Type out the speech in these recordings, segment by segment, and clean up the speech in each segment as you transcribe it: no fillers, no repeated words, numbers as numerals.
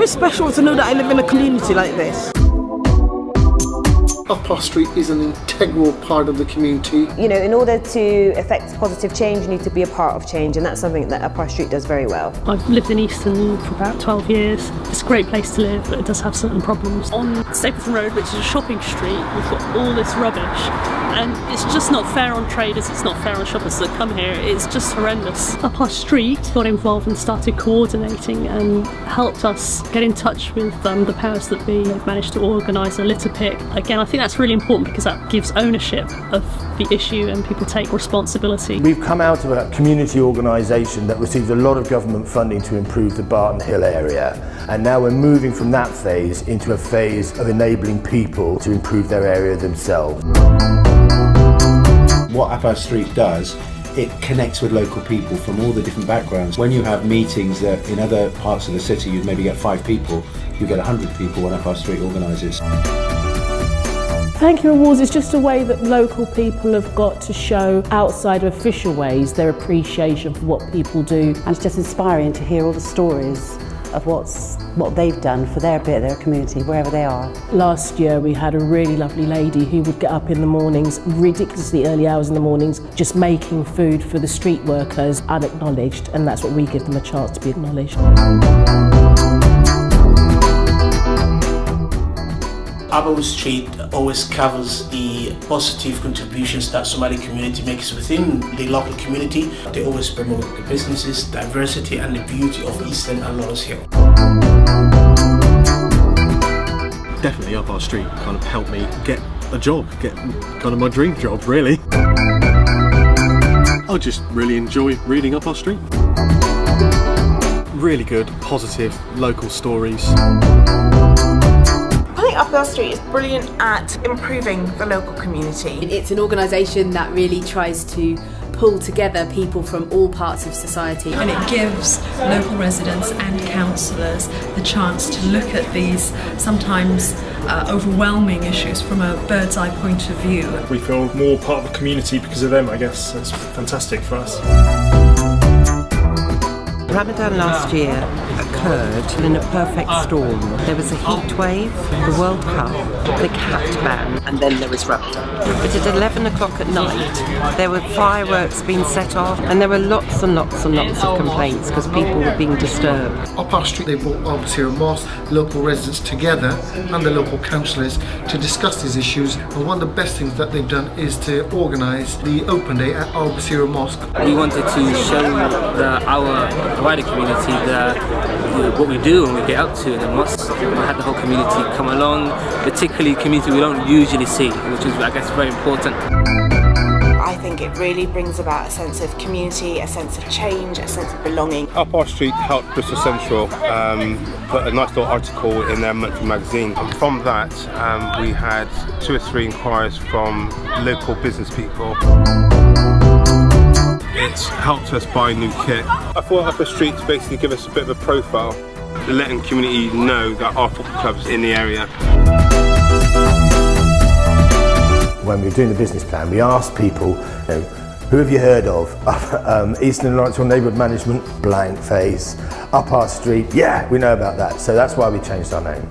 very special to know that I live in a community like this. Uparr Street is an integral part of the community. You know, in order to effect positive change, you need to be a part of change, and that's something that Uparr Street does very well. I've lived in Easton for about 12 years. It's a great place to live, but it does have certain problems. On Stapleton Road, which is a shopping street, we've got all this rubbish, and it's just not fair on traders, it's not fair on shoppers that come here, it's just horrendous. Uparr Street got involved and started coordinating and helped us get in touch with the powers that be. They've managed to organise a litter pick. Again, I think that's really important because that gives ownership of the issue and people take responsibility. We've come out of a community organisation that receives a lot of government funding to improve the Barton Hill area, and now we're moving from that phase into a phase of enabling people to improve their area themselves. What Uparr Street does, it connects with local people from all the different backgrounds. When you have meetings that in other parts of the city you'd maybe get 5 people, you get 100 people when Uparr Street organises. Thank You Awards is just a way that local people have got to show, outside of official ways, their appreciation for what people do. And it's just inspiring to hear all the stories of what they've done for their bit of their community, wherever they are. Last year we had a really lovely lady who would get up in the mornings, ridiculously early hours in the mornings, just making food for the street workers, unacknowledged, and that's what we give them, a chance to be acknowledged. Uparr Street always covers the positive contributions that Somali community makes within the local community. They always promote the businesses, diversity and the beauty of Easton and Lawrence Hill. Definitely Uparr Street kind of helped me get a job, get kind of my dream job really. I just really enjoy reading Uparr Street. Really good, positive, local stories. I think Uparr Street is brilliant at improving the local community. It's an organisation that really tries to pull together people from all parts of society. And it gives local residents and councillors the chance to look at these sometimes overwhelming issues from a bird's eye point of view. We feel more part of the community because of them, I guess. It's fantastic for us. Ramadan last year occurred in a perfect storm. There was a heat wave, the World Cup, the cat ban, and then there was Ramadan. But at 11 o'clock at night, there were fireworks being set off, and there were lots and lots and lots of complaints because people were being disturbed. Uparr Street, they brought Al Basira Mosque, local residents together and the local councillors to discuss these issues, and one of the best things that they've done is to organise the open day at Al Basira Mosque. We wanted to show our wider community what we do and we get up to in the mosque. We had the whole community come along, particularly community we don't usually see, which is, I guess, very important. I think it really brings about a sense of community, a sense of change, a sense of belonging. Uparr Street helped Bristol Central put a nice little article in their monthly magazine. And from that, we had 2 or 3 inquiries from local business people. It's helped us buy new kit. I thought Uparr Street to basically give us a bit of a profile, letting the community know that our football club's in the area. When we were doing the business plan, we asked people, who have you heard of? Easton and Lawrence Hill Neighbourhood Management, blank face. Uparr Street, yeah, we know about that. So that's why we changed our name.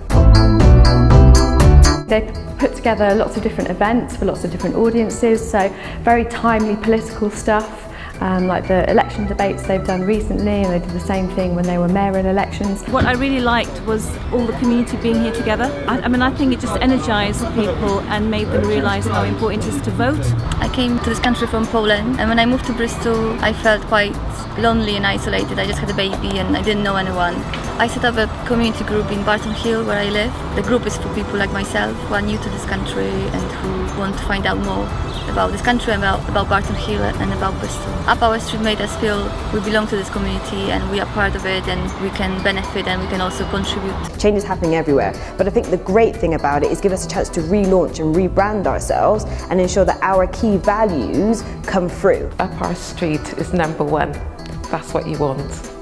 They put together lots of different events for lots of different audiences, so very timely political stuff. Like the election debates they've done recently, and they did the same thing when they were mayoral elections. What I really liked was all the community being here together. I think it just energised people and made them realise how important it is to vote. I came to this country from Poland, and when I moved to Bristol I felt quite lonely and isolated. I just had a baby and I didn't know anyone. I set up a community group in Barton Hill where I live. The group is for people like myself who are new to this country and who want to find out more about this country, about Barton Hill and about Bristol. Uparr Street made us feel we belong to this community and we are part of it and we can benefit and we can also contribute. Change is happening everywhere, but I think the great thing about it is give us a chance to relaunch and rebrand ourselves and ensure that our key values come through. Uparr Street is #1. That's what you want.